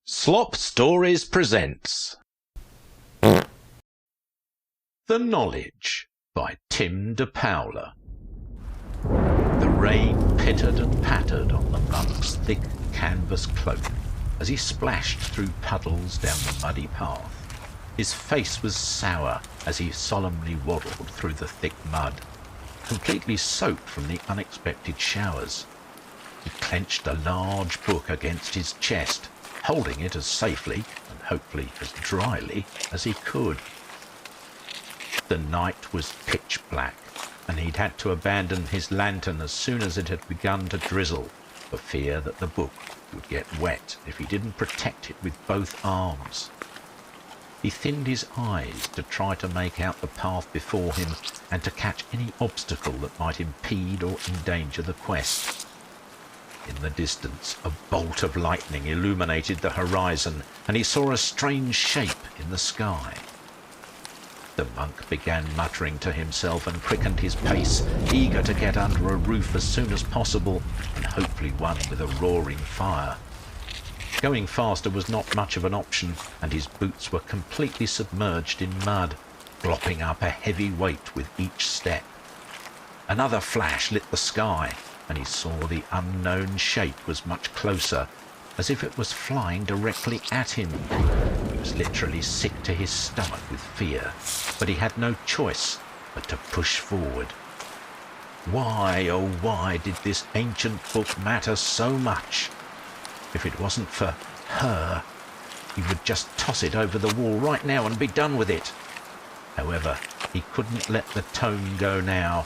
Slop Stories presents The Knowledge by Tim DePaola. The rain pittered and pattered on the monk's thick canvas cloak as he splashed through puddles down the muddy path. His face was sour as he solemnly waddled through the thick mud, completely soaked from the unexpected showers. He clenched a large book against his chest, holding it as safely and hopefully as dryly as he could. The night was pitch black, and he'd had to abandon his lantern as soon as it had begun to drizzle, for fear that the book would get wet if he didn't protect it with both arms. He thinned his eyes to try to make out the path before him and to catch any obstacle that might impede or endanger the quest. In the distance, a bolt of lightning illuminated the horizon, and he saw a strange shape in the sky. The monk began muttering to himself and quickened his pace, eager to get under a roof as soon as possible, and hopefully one with a roaring fire. Going faster was not much of an option, and his boots were completely submerged in mud, glopping up a heavy weight with each step. Another flash lit the sky, and he saw the unknown shape was much closer, as if it was flying directly at him. He was literally sick to his stomach with fear, but he had no choice but to push forward. Why, oh why, did this ancient book matter so much? If it wasn't for her, he would just toss it over the wall right now and be done with it. However, he couldn't let the tome go now,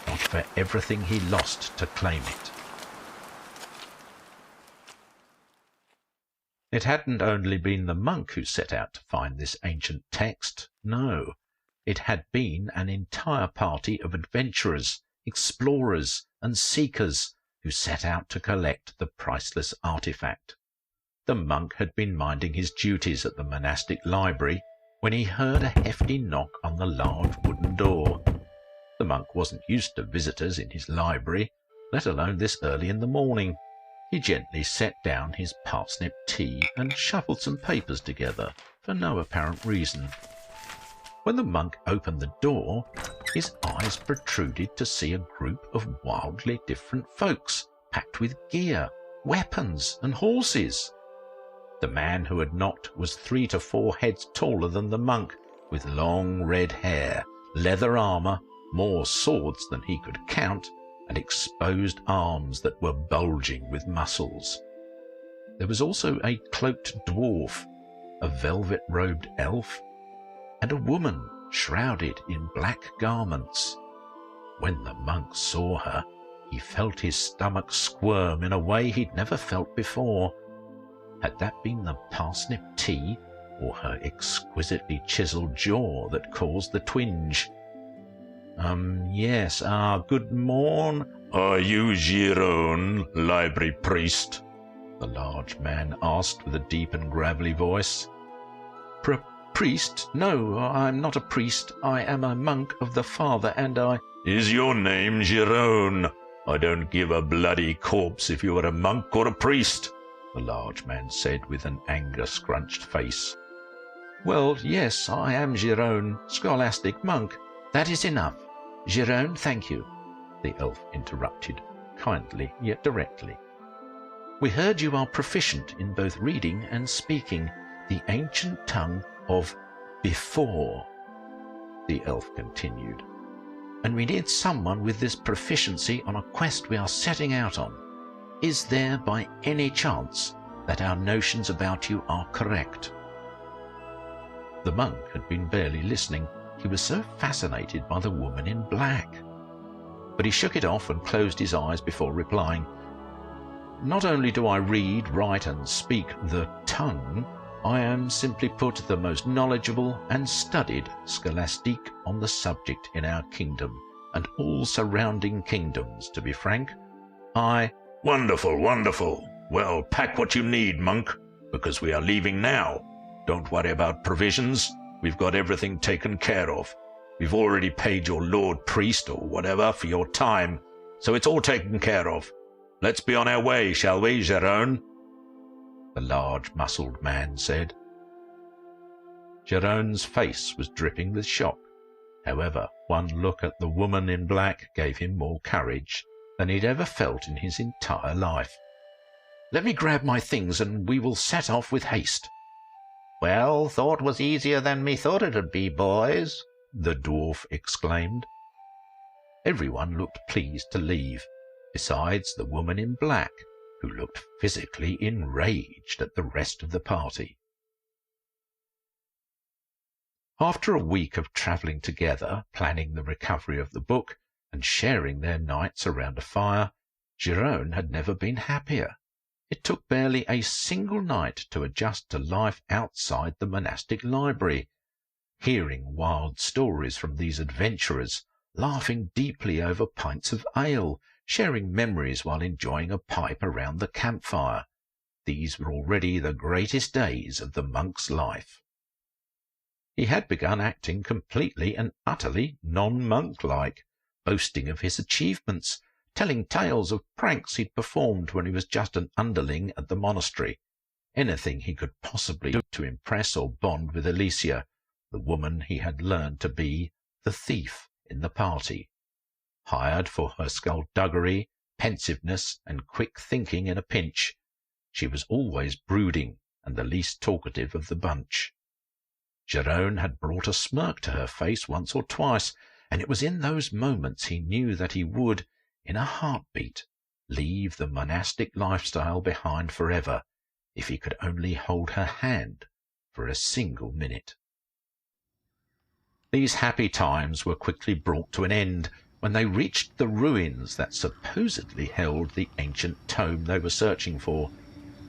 not for everything he lost to claim it. It hadn't only been the monk who set out to find this ancient text. No, it had been an entire party of adventurers, explorers, and seekers who set out to collect the priceless artifact. The monk had been minding his duties at the monastic library when he heard a hefty knock on the large wooden door. The monk wasn't used to visitors in his library, let alone this early in the morning. He gently set down his parsnip tea and shuffled some papers together for no apparent reason. When the monk opened the door, his eyes protruded to see a group of wildly different folks, packed with gear, weapons, and horses. The man who had knocked was 3 to 4 heads taller than the monk, with long red hair, leather armor, more swords than he could count, and exposed arms that were bulging with muscles. There was also a cloaked dwarf, a velvet-robed elf, and a woman shrouded in black garments. When the monk saw her, he felt his stomach squirm in a way he'd never felt before. Had that been the parsnip tea, or her exquisitely chiselled jaw that caused the twinge? Yes, good morn. Are you Giron, library priest? The large man asked with a deep and gravelly voice. Priest? No, I'm not a priest. I am a monk of the Father, and I— Is your name Giron? I don't give a bloody corpse if you are a monk or a priest, the large man said with an anger-scrunched face. Well, yes, I am Giron, scholastic monk. That is enough. Giron, thank you, the elf interrupted, kindly yet directly. We heard you are proficient in both reading and speaking the ancient tongue of before, the elf continued, and we need someone with this proficiency on a quest we are setting out on. Is there by any chance that our notions about you are correct? The monk had been barely listening. He was so fascinated by the woman in black. But he shook it off and closed his eyes before replying. Not only do I read, write, and speak the tongue, I am simply put the most knowledgeable and studied scholastique on the subject in our kingdom, and all surrounding kingdoms, to be frank. Wonderful, wonderful. Well, pack what you need, monk, because we are leaving now. Don't worry about provisions. We've got everything taken care of. We've already paid your lord priest or whatever for your time, so it's all taken care of. Let's be on our way, shall we, Giron? the large muscled man said. Gérone's face was dripping with shock. However, one look at the woman in black gave him more courage than he'd ever felt in his entire life. "Let me grab my things and we will set off with haste." "Well, thought was easier than me thought it'd be, boys," the dwarf exclaimed. Everyone looked pleased to leave, besides the woman in black, who looked physically enraged at the rest of the party. After a week of travelling together, planning the recovery of the book, and sharing their nights around a fire, Gérone had never been happier. It took barely a single night to adjust to life outside the monastic library, hearing wild stories from these adventurers, laughing deeply over pints of ale, sharing memories while enjoying a pipe around the campfire. These were already the greatest days of the monk's life. He had begun acting completely and utterly non-monk-like, boasting of his achievements, telling tales of pranks he'd performed when he was just an underling at the monastery, anything he could possibly do to impress or bond with Alicia, the woman he had learned to be the thief in the party. Hired for her skullduggery, pensiveness, and quick thinking in a pinch, she was always brooding and the least talkative of the bunch. Gérone had brought a smirk to her face once or twice, and it was in those moments he knew that he would, in a heartbeat, leave the monastic lifestyle behind forever, if he could only hold her hand for a single minute. These happy times were quickly brought to an end when they reached the ruins that supposedly held the ancient tome they were searching for.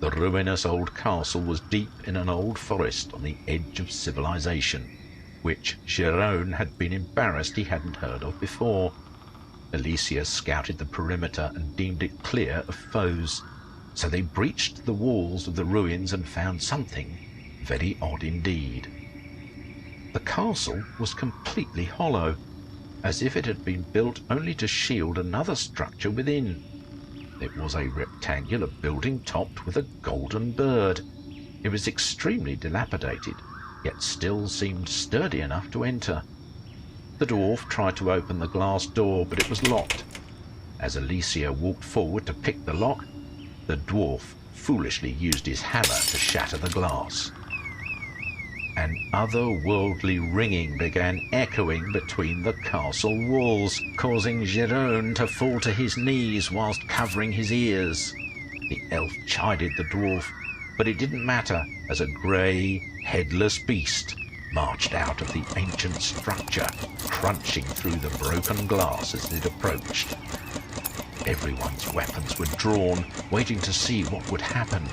The ruinous old castle was deep in an old forest on the edge of civilization, which Gérone had been embarrassed he hadn't heard of before. Alicia scouted the perimeter and deemed it clear of foes, so they breached the walls of the ruins and found something very odd indeed. The castle was completely hollow, as if it had been built only to shield another structure within. It was a rectangular building topped with a golden bird. It was extremely dilapidated, yet still seemed sturdy enough to enter. The dwarf tried to open the glass door, but it was locked. As Alicia walked forward to pick the lock, the dwarf foolishly used his hammer to shatter the glass. An otherworldly ringing began echoing between the castle walls, causing Gérone to fall to his knees whilst covering his ears. The elf chided the dwarf, but it didn't matter, as a grey, headless beast marched out of the ancient structure, crunching through the broken glass as it approached. Everyone's weapons were drawn, waiting to see what would happen.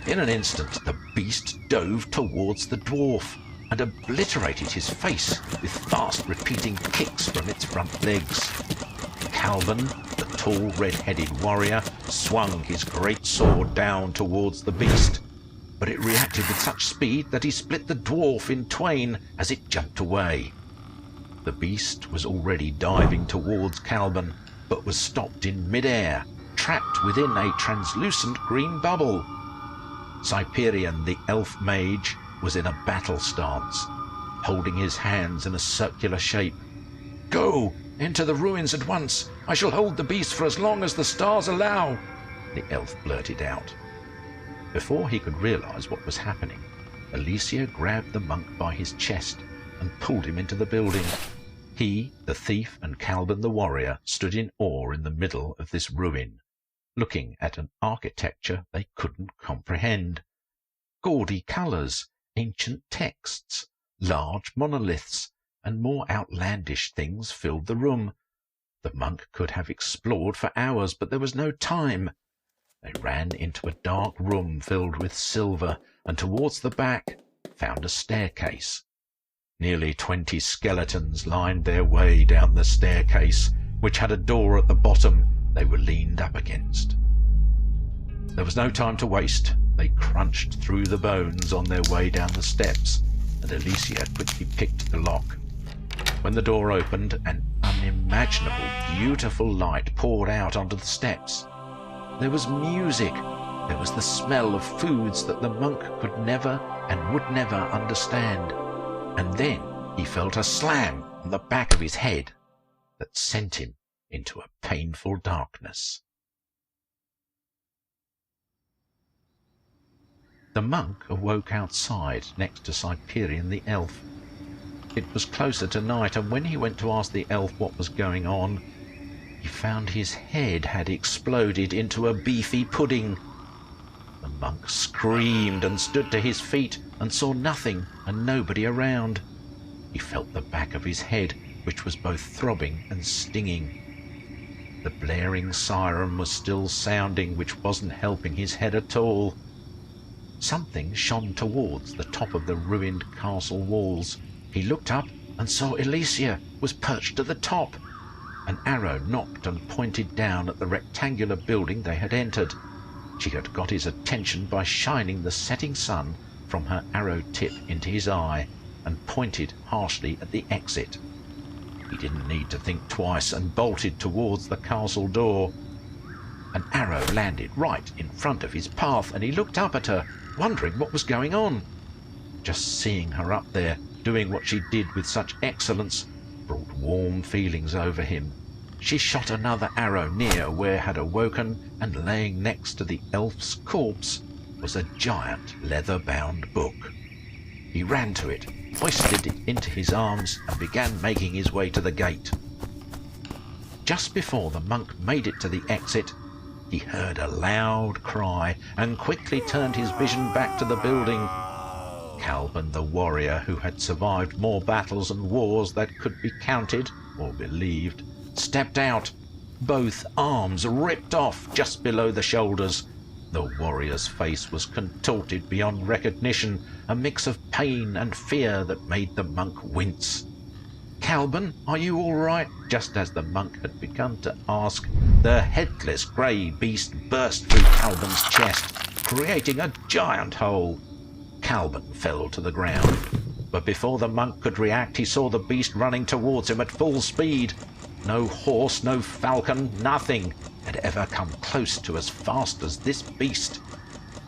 In an instant, the beast dove towards the dwarf and obliterated his face with fast repeating kicks from its front legs. Calvin, the tall red-headed warrior, swung his great sword down towards the beast, but it reacted with such speed that he split the dwarf in twain as it jumped away. The beast was already diving towards Calvin, but was stopped in mid-air, trapped within a translucent green bubble. Cyprian, the elf mage, was in a battle stance, holding his hands in a circular shape. "Go! Enter the ruins at once! I shall hold the beast for as long as the stars allow!" the elf blurted out. Before he could realize what was happening, Alicia grabbed the monk by his chest and pulled him into the building. He, the thief, and Calvin the warrior stood in awe in the middle of this ruin, looking at an architecture they couldn't comprehend. Gaudy colours, ancient texts, large monoliths, and more outlandish things filled the room. The monk could have explored for hours, but there was no time. They ran into a dark room filled with silver, and towards the back found a staircase. Nearly 20 skeletons lined their way down the staircase, which had a door at the bottom they were leaned up against. There was no time to waste. They crunched through the bones on their way down the steps, and Alicia quickly picked the lock. When the door opened, an unimaginable, beautiful light poured out onto the steps. There was music, There was the smell of foods that the monk could never and would never understand. And then he felt a slam on the back of his head that sent him into a painful darkness. The monk awoke outside next to Cyprian the elf. It was closer to night, and when he went to ask the elf what was going on, he found his head had exploded into a beefy pudding. The monk screamed and stood to his feet and saw nothing and nobody around. He felt the back of his head, which was both throbbing and stinging. The blaring siren was still sounding, which wasn't helping his head at all. Something shone towards the top of the ruined castle walls. He looked up and saw Alicia was perched at the top. An arrow knocked and pointed down at the rectangular building they had entered. She had got his attention by shining the setting sun from her arrow tip into his eye and pointed harshly at the exit. He didn't need to think twice and bolted towards the castle door. An arrow landed right in front of his path, and he looked up at her, wondering what was going on. Just seeing her up there, doing what she did with such excellence, brought warm feelings over him. She shot another arrow near where had awoken, and laying next to the elf's corpse was a giant leather-bound book. He ran to it, hoisted it into his arms, and began making his way to the gate. Just before the monk made it to the exit, he heard a loud cry and quickly turned his vision back to the building. Calvin the warrior, who had survived more battles and wars that could be counted or believed, stepped out, both arms ripped off just below the shoulders. The warrior's face was contorted beyond recognition, a mix of pain and fear that made the monk wince. "Calvin, are you all right?" Just as the monk had begun to ask, the headless grey beast burst through Calvin's chest, creating a giant hole. Calvin fell to the ground, but before the monk could react, he saw the beast running towards him at full speed. No horse, no falcon, nothing had ever come close to as fast as this beast.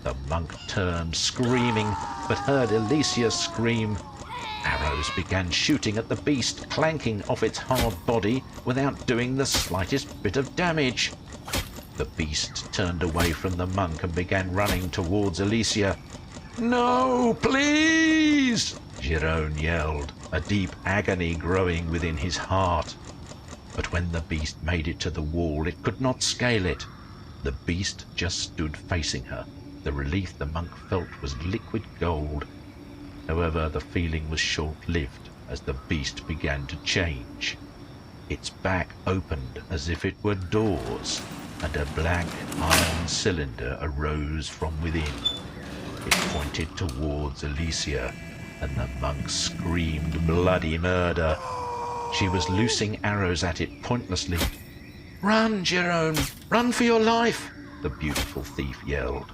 The monk turned, screaming, but heard Alicia scream. Arrows began shooting at the beast, clanking off its hard body without doing the slightest bit of damage. The beast turned away from the monk and began running towards Alicia. "No, please!" Giron yelled, a deep agony growing within his heart. But when the beast made it to the wall, it could not scale it. The beast just stood facing her. The relief the monk felt was liquid gold. However, the feeling was short-lived as the beast began to change. Its back opened as if it were doors, and a black iron cylinder arose from within. It pointed towards Alicia, and the monk screamed bloody murder. She was loosing arrows at it pointlessly. "Run, Giron! Run for your life!" the beautiful thief yelled.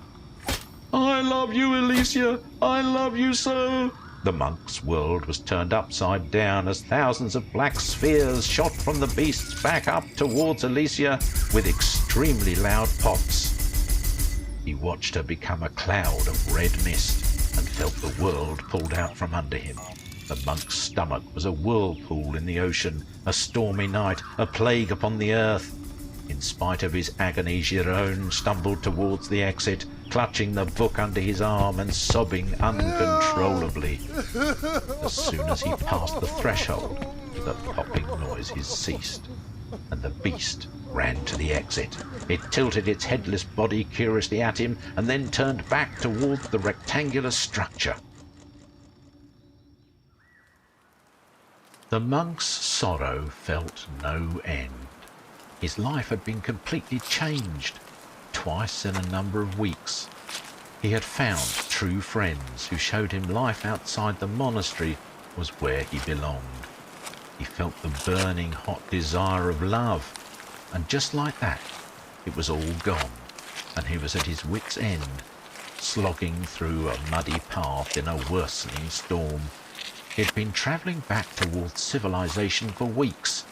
"I love you, Alicia! I love you so!" The monk's world was turned upside down as thousands of black spheres shot from the beast's back up towards Alicia with extremely loud pops. He watched her become a cloud of red mist and felt the world pulled out from under him. The monk's stomach was a whirlpool in the ocean, a stormy night, a plague upon the earth. In spite of his agony, Giron stumbled towards the exit, clutching the book under his arm and sobbing uncontrollably. As soon as he passed the threshold, the popping noises ceased, and the beast ran to the exit. It tilted its headless body curiously at him and then turned back towards the rectangular structure. The monk's sorrow felt no end. His life had been completely changed. Twice in a number of weeks, he had found true friends who showed him life outside the monastery was where he belonged. He felt the burning hot desire of love, and just like that, it was all gone, and he was at his wit's end, slogging through a muddy path in a worsening storm. He had been travelling back towards civilization for weeks.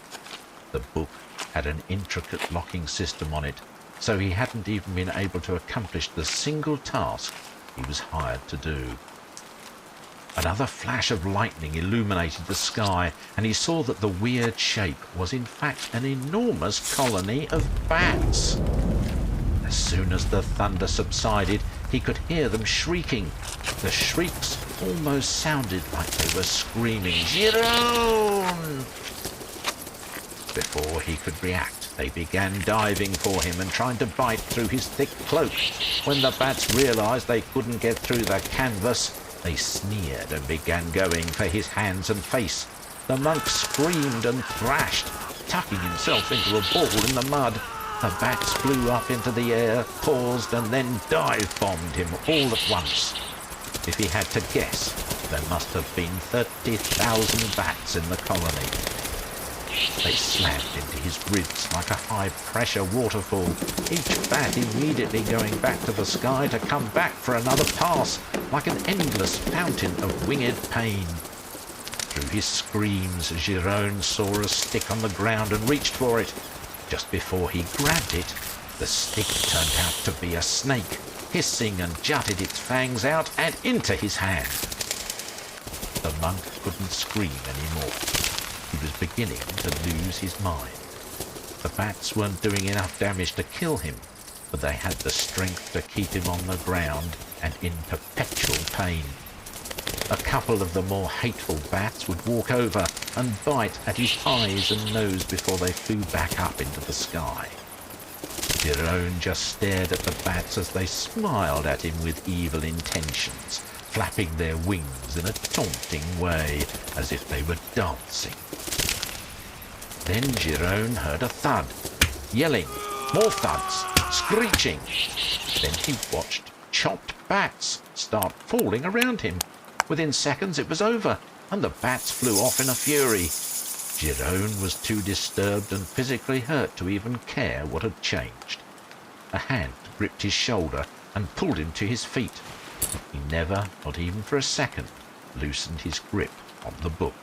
The book had an intricate locking system on it, so he hadn't even been able to accomplish the single task he was hired to do. Another flash of lightning illuminated the sky, and he saw that the weird shape was in fact an enormous colony of bats. As soon as the thunder subsided, he could hear them shrieking. The shrieks almost sounded like they were screaming, "Giron!" Before he could react, they began diving for him and trying to bite through his thick cloak. When the bats realized they couldn't get through the canvas, they sneered and began going for his hands and face. The monk screamed and thrashed, tucking himself into a ball in the mud. The bats flew up into the air, paused, and then dive-bombed him all at once. If he had to guess, there must have been 30,000 bats in the colony. They slammed into his ribs like a high-pressure waterfall, each bat immediately going back to the sky to come back for another pass, like an endless fountain of winged pain. Through his screams, Giron saw a stick on the ground and reached for it. Just before he grabbed it, the stick turned out to be a snake, hissing and jutted its fangs out and into his hand. The monk couldn't scream anymore. He was beginning to lose his mind. The bats weren't doing enough damage to kill him, but they had the strength to keep him on the ground and in perpetual pain. A couple of the more hateful bats would walk over and bite at his eyes and nose before they flew back up into the sky. Giron just stared at the bats as they smiled at him with evil intentions, flapping their wings in a taunting way as if they were dancing. Then Giron heard a thud, yelling, more thuds, screeching. Then he watched chopped bats start falling around him. Within seconds it was over, and the bats flew off in a fury. Giron was too disturbed and physically hurt to even care what had changed. A hand gripped his shoulder and pulled him to his feet. He never, not even for a second, loosened his grip on the book.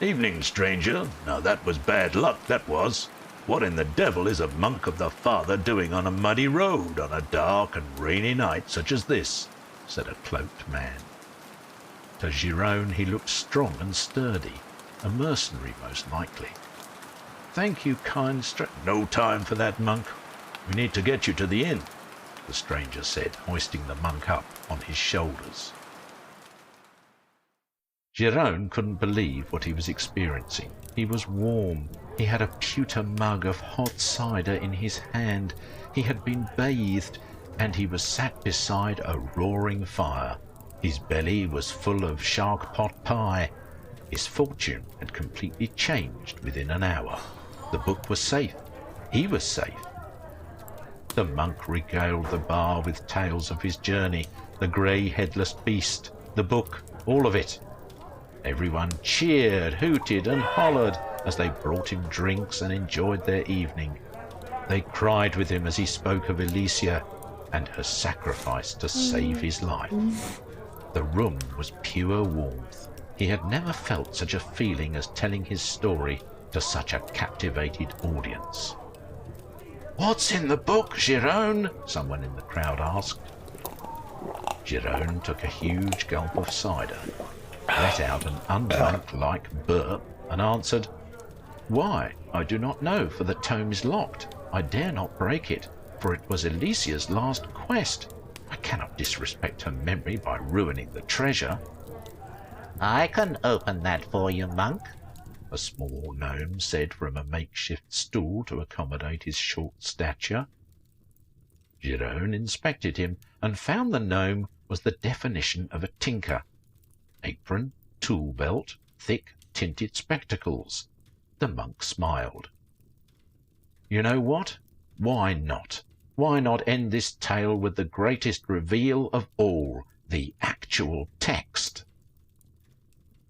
"Evening, stranger. Now that was bad luck, that was. What in the devil is a monk of the Father doing on a muddy road on a dark and rainy night such as this?" said a cloaked man. To Giron he looked strong and sturdy, a mercenary most likely. "Thank you, kind No time for that, monk. We need to get you to the inn," the stranger said, hoisting the monk up on his shoulders. Giron couldn't believe what he was experiencing. He was warm. He had a pewter mug of hot cider in his hand. He had been bathed, and he was sat beside a roaring fire. His belly was full of shark pot pie. His fortune had completely changed within an hour. The book was safe. He was safe. The monk regaled the bar with tales of his journey, the grey headless beast, the book, all of it. Everyone cheered, hooted and hollered as they brought him drinks and enjoyed their evening. They cried with him as he spoke of Alicia and her sacrifice to save his life. The room was pure warmth. He had never felt such a feeling as telling his story to such a captivated audience. "What's in the book, Giron?" someone in the crowd asked. Giron took a huge gulp of cider, let out an unmonk-like burp, and answered, "Why, I do not know, for the tome is locked. I dare not break it, for it was Alicia's last quest. I cannot disrespect her memory by ruining the treasure." "I can open that for you, monk," a small gnome said from a makeshift stool to accommodate his short stature. Giron inspected him and found the gnome was the definition of a tinker. Apron, tool belt, thick tinted spectacles. The monk smiled. "You know what? Why not? Why not end this tale with the greatest reveal of all, the actual text?"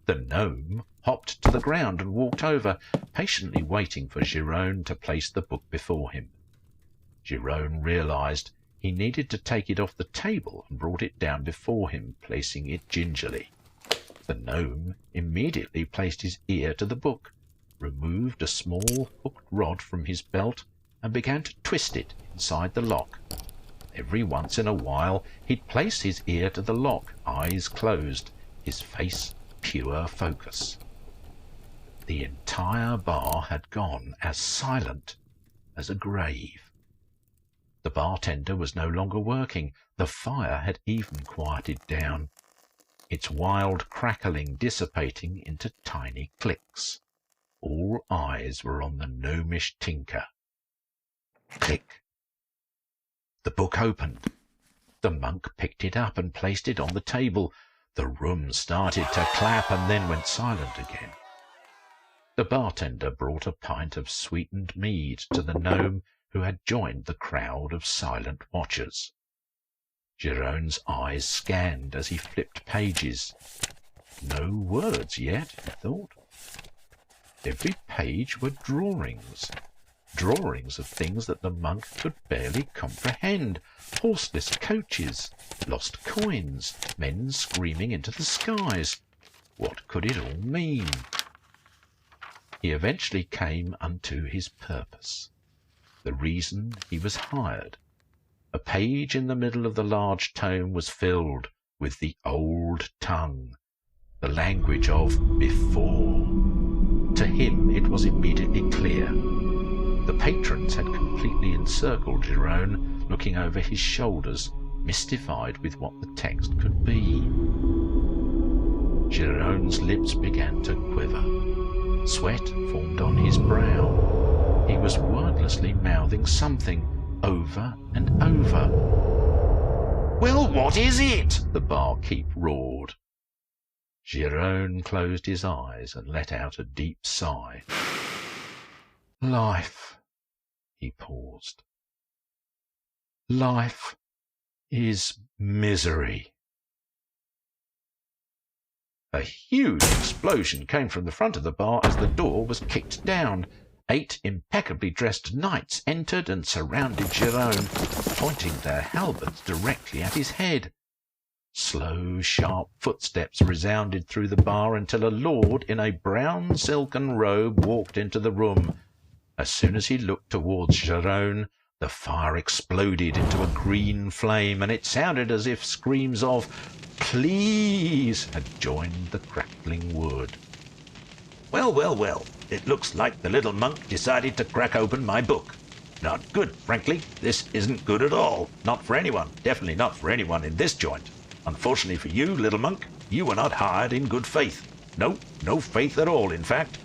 The gnome hopped to the ground and walked over, patiently waiting for Giron to place the book before him. Giron realized he needed to take it off the table and brought it down before him, placing it gingerly. The gnome immediately placed his ear to the book, removed a small hooked rod from his belt, and began to twist it inside the lock. Every once in a while he'd place his ear to the lock, eyes closed, his face pure focus. The entire bar had gone as silent as a grave. The bartender was no longer working. The fire had even quieted down, its wild crackling dissipating into tiny clicks. All eyes were on the gnomish tinker. Click. The book opened. The monk picked it up and placed it on the table. The room started to clap and then went silent again. The bartender brought a pint of sweetened mead to the gnome who had joined the crowd of silent watchers. Girone's eyes scanned as he flipped pages. No words yet, he thought. Every page were drawings of things that the monk could barely comprehend. Horseless coaches, lost coins, men screaming into the skies. What could it all mean? He eventually came unto his purpose, the reason he was hired. A page in the middle of the large tome was filled with the old tongue, the language of before. To him it was immediately clear. The patrons had completely encircled Girone, looking over his shoulders, mystified with what the text could be. Girone's lips began to quiver. Sweat formed on his brow. He was wordlessly mouthing something over and over. "Well, what is it?" the barkeep roared. Girone closed his eyes and let out a deep sigh. "Life," he paused. "Life is misery." A huge explosion came from the front of the bar as the door was kicked down. 8 impeccably dressed knights entered and surrounded Girone, pointing their halberds directly at his head. Slow, sharp footsteps resounded through the bar until a lord in a brown silken robe walked into the room. As soon as he looked towards Girone, the fire exploded into a green flame, and it sounded as if screams of "Please" had joined the crackling wood. Well, well, well, it looks like the little monk decided to crack open my book. Not good, frankly. This isn't good at all. Not for anyone. Definitely not for anyone in this joint. Unfortunately for you, little monk, you were not hired in good faith. No faith at all, in fact.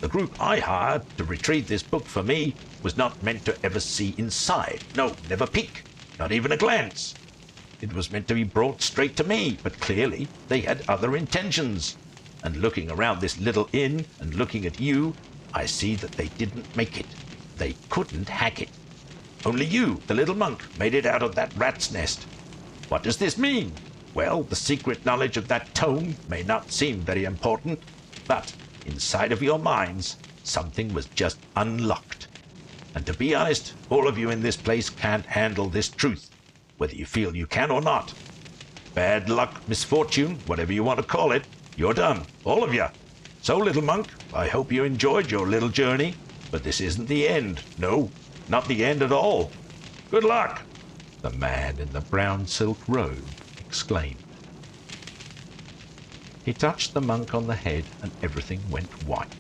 The group I hired to retrieve this book for me was not meant to ever see inside. No, never peek. Not even a glance. It was meant to be brought straight to me, but clearly they had other intentions. And looking around this little inn and looking at you, I see that they didn't make it. They couldn't hack it. Only you, the little monk, made it out of that rat's nest. What does this mean? Well, the secret knowledge of that tome may not seem very important, but inside of your minds, something was just unlocked. And to be honest, all of you in this place can't handle this truth, whether you feel you can or not. Bad luck, misfortune, whatever you want to call it, you're done, all of you. So, little monk, I hope you enjoyed your little journey, but this isn't the end. No, not the end at all. Good luck. The man in the brown silk robe exclaimed. He touched the monk on the head and everything went white.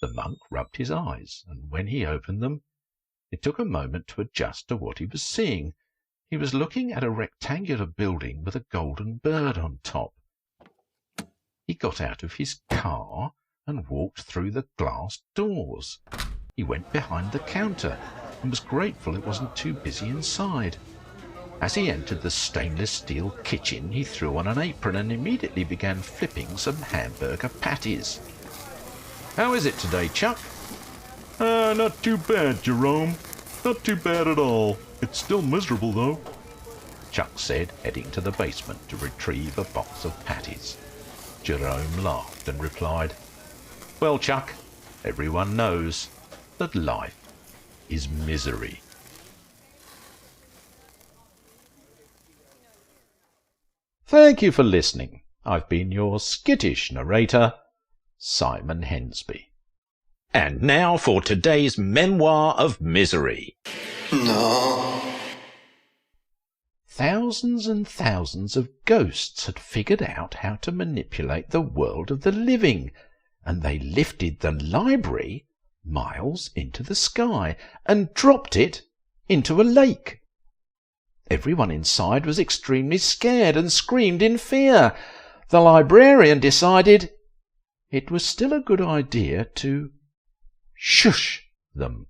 The monk rubbed his eyes, and when he opened them, it took a moment to adjust to what he was seeing. He was looking at a rectangular building with a golden bird on top. He got out of his car and walked through the glass doors. He went behind the counter and was grateful it wasn't too busy inside. As he entered the stainless steel kitchen, he threw on an apron and immediately began flipping some hamburger patties. "How is it today, Chuck?" Not too bad, Jerome. Not too bad at all. It's still miserable, though," Chuck said, heading to the basement to retrieve a box of patties. Jerome laughed and replied, "Well, Chuck, everyone knows that life is misery." Thank you for listening. I've been your skittish narrator, Simon Hensby. And now for today's Memoir of Misery. No. Thousands and thousands of ghosts had figured out how to manipulate the world of the living, and they lifted the library miles into the sky and dropped it into a lake. Everyone inside was extremely scared and screamed in fear. The librarian decided it was still a good idea to shush them.